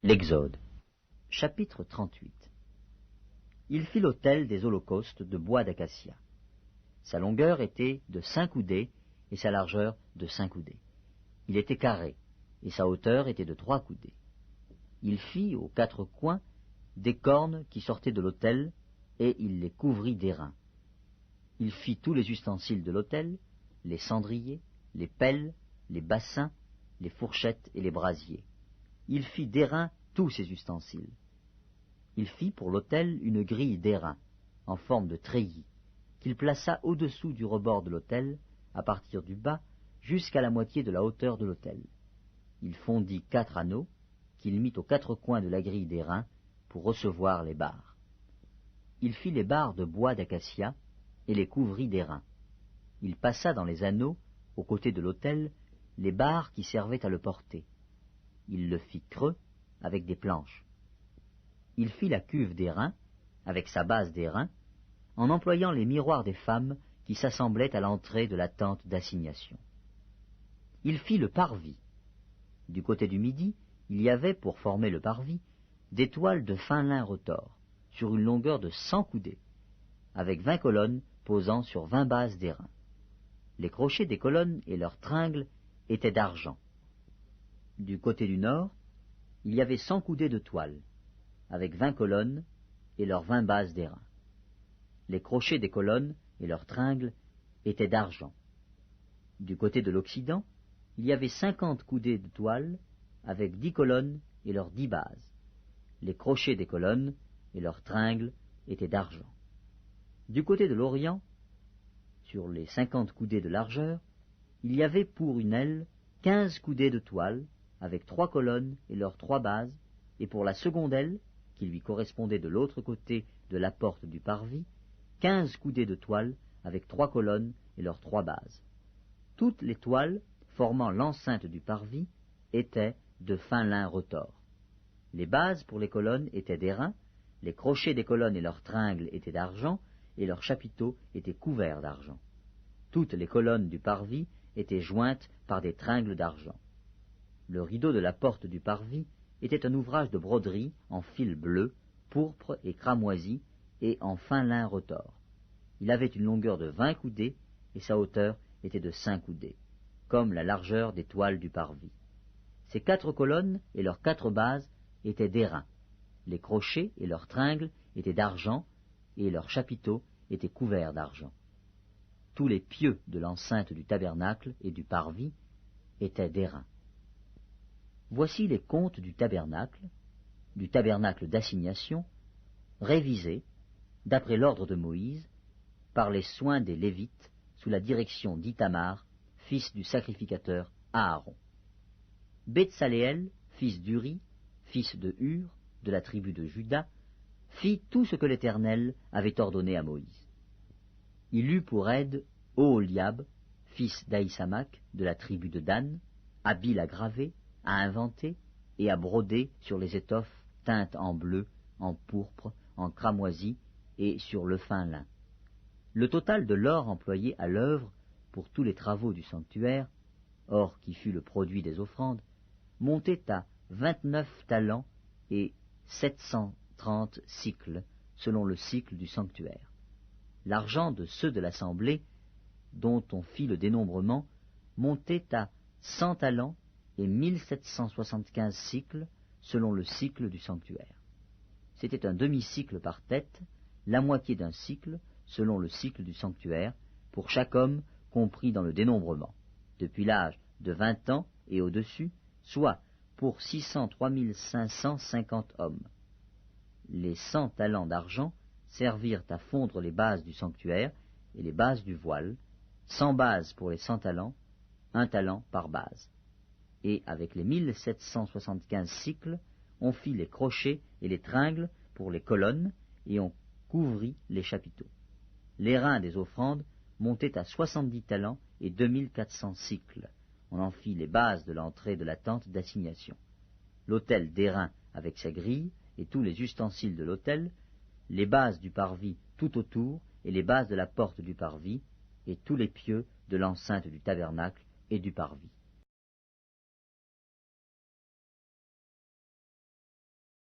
L'Exode. Chapitre 38. Il fit l'autel des holocaustes de bois d'acacia. Sa longueur était de 5 coudées et sa largeur de 5 coudées. Il était carré et sa hauteur était de 3 coudées. Il fit aux 4 coins des cornes qui sortaient de l'autel et il les couvrit d'airain. Il fit tous les ustensiles de l'autel, les cendriers, les pelles, les bassins, les fourchettes et les brasiers. Il fit d'airain tous ses ustensiles. Il fit pour l'autel une grille d'airain, en forme de treillis, qu'il plaça au-dessous du rebord de l'autel, à partir du bas, jusqu'à la moitié de la hauteur de l'autel. Il fondit 4 anneaux, qu'il mit aux 4 coins de la grille d'airain, pour recevoir les barres. Il fit les barres de bois d'acacia, et les couvrit d'airain. Il passa dans les anneaux, aux côtés de l'autel, les barres qui servaient à le porter. Il le fit creux, avec des planches. Il fit la cuve d'airain, avec sa base d'airain, en employant les miroirs des femmes qui s'assemblaient à l'entrée de la tente d'assignation. Il fit le parvis. Du côté du midi, il y avait, pour former le parvis, des toiles de fin lin retors, sur une longueur de 100 coudées, avec 20 colonnes posant sur 20 bases d'airain. Les crochets des colonnes et leurs tringles étaient d'argent. Du côté du nord, il y avait 100 coudées de toile, avec 20 colonnes et leurs 20 bases d'airain. Les crochets des colonnes et leurs tringles étaient d'argent. Du côté de l'occident, il y avait 50 coudées de toile, avec 10 colonnes et leurs 10 bases. Les crochets des colonnes et leurs tringles étaient d'argent. Du côté de l'orient, sur les 50 coudées de largeur, il y avait pour une aile 15 coudées de toile, avec 3 colonnes et leurs 3 bases, et pour la seconde aile, qui lui correspondait de l'autre côté de la porte du parvis, 15 coudées de toile, avec 3 colonnes et leurs 3 bases. Toutes les toiles formant l'enceinte du parvis étaient de fin lin retors. Les bases pour les colonnes étaient d'airain, les crochets des colonnes et leurs tringles étaient d'argent, et leurs chapiteaux étaient couverts d'argent. Toutes les colonnes du parvis étaient jointes par des tringles d'argent. Le rideau de la porte du parvis était un ouvrage de broderie en fil bleu, pourpre et cramoisi, et en fin lin retors. Il avait une longueur de 20 coudées, et sa hauteur était de 5 coudées, comme la largeur des toiles du parvis. Ces 4 colonnes et leurs 4 bases étaient d'airain. Les crochets et leurs tringles étaient d'argent, et leurs chapiteaux étaient couverts d'argent. Tous les pieux de l'enceinte du tabernacle et du parvis étaient d'airain. Voici les comptes du tabernacle d'assignation, révisés, d'après l'ordre de Moïse, par les soins des Lévites, sous la direction d'Ithamar, fils du sacrificateur Aaron. Betsaléel, fils d'Uri, fils de Hur, de la tribu de Juda, fit tout ce que l'Éternel avait ordonné à Moïse. Il eut pour aide Oholiab, fils d'Ahisamach, de la tribu de Dan, habile à graver, à inventer et à broder sur les étoffes teintes en bleu, en pourpre, en cramoisi et sur le fin lin. Le total de l'or employé à l'œuvre pour tous les travaux du sanctuaire, or qui fut le produit des offrandes, montait à 29 talents et 730 cycles, selon le cycle du sanctuaire. L'argent de ceux de l'assemblée, dont on fit le dénombrement, montait à 100 talents et 1775 cycles, selon le cycle du sanctuaire. C'était un demi-cycle par tête, la moitié d'un cycle, selon le cycle du sanctuaire, pour chaque homme compris dans le dénombrement, depuis l'âge de 20 ans et au-dessus, soit pour 603 550 hommes. Les 100 talents d'argent servirent à fondre les bases du sanctuaire et les bases du voile, 100 bases pour les 100 talents, 1 talent par base. Et avec les 1775 cycles, on fit les crochets et les tringles pour les colonnes, et on couvrit les chapiteaux. L'airain des offrandes montait à 70 talents et 2400 cycles. On en fit les bases de l'entrée de la tente d'assignation. L'autel d'airain avec sa grille et tous les ustensiles de l'autel, les bases du parvis tout autour et les bases de la porte du parvis, et tous les pieux de l'enceinte du tabernacle et du parvis.